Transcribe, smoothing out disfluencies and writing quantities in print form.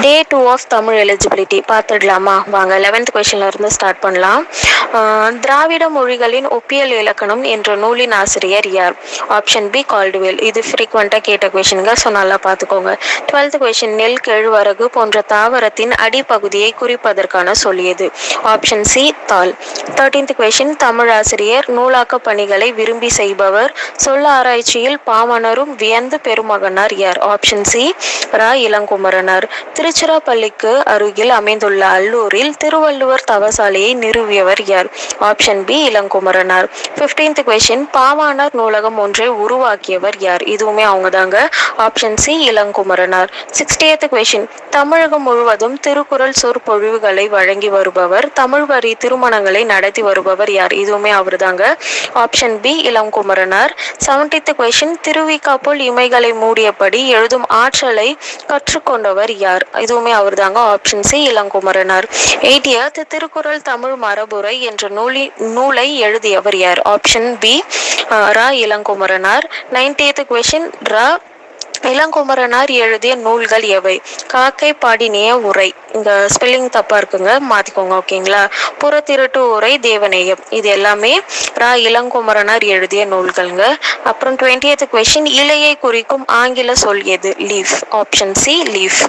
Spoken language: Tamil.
டே 2 ஆஃப் தமிழ் எலிஜிபிலிட்டி பார்த்துடலாமா? வாங்க 11th கொஷின்ல இருந்து ஸ்டார்ட் பண்ணலாம். திராவிட மொழிகளின் ஒப்பியல் இலக்கணம் என்ற நூலின் ஆசிரியர் யார்? Option B Caldwell. இது ஃப்ரீக்வெண்ட்டாக கேட்ட கொஷினுங்க, ஸோ நல்லா பார்த்துக்கோங்க. 12th கொஷின், நெல், கேழ்வரகு போன்ற தாவரத்தின் அடிப்பகுதியை குறிப்பதற்கான சொல்லியது? ஆப்ஷன் சி தாள். 13th கொஷின், தமிழ் ஆசிரியர், நூலாக்க பணிகளை விரும்பி செய்பவர், சொல்ல ஆராய்ச்சியில் பாமணரும் வியந்து பெருமகனார் யார்? Option C Ra Ilangumaranar. திருச்சிராப்பள்ளிக்கு அருகில் அமைந்துள்ள அல்லூரில் திருவள்ளுவர் தவசாலையை நிறுவியவர் யார்? Option B Ilangumaranar. 15th question, Pavanar நூலகம் ஒன்றை உருவாக்கியவர் யார்? இதுவுமே அவங்க தாங்க. Option C Ilangumaranar. 60th question, தமிழகம் முழுவதும் திருக்குறள் சொற்பொழிவுகளை வழங்கி வருபவர், தமிழ் வரி திருமணங்களை நடத்தி வருபவர் யார்? இதுவுமே அவர் தாங்க. Option B Ilangumaranar. 70th question, திருவிக்காப்புள் இமைகளை மூடியபடி எழுதும் ஆற்றலை கற்றுக்கொண்டவர் யார்? இதுவுமே அவர் தாங்க. Option C Ilangumaranar. 80th, Thirukkural Tamil Marapurai என்ற நூலை எழுதியவர் யார்? Option B Ra Ilangumaranar. 90th question, Ra Ilangumaranar எழுதிய நூல்கள் எவை? காக்கை பாடினிய உரை, இந்த ஸ்பெல்லிங் தப்பா இருக்குங்க, மாத்திக்கோங்க ஓகேங்களா. புறத்திருட்டு உரை, தேவநேயம், இது எல்லாமே ரா இளங்குமரனார் எழுதிய நூல்கள்ங்க. அப்புறம் 20th கொஷின், இலையை குறிக்கும் ஆங்கில சொல் எது? லீஃப். Option C leaf.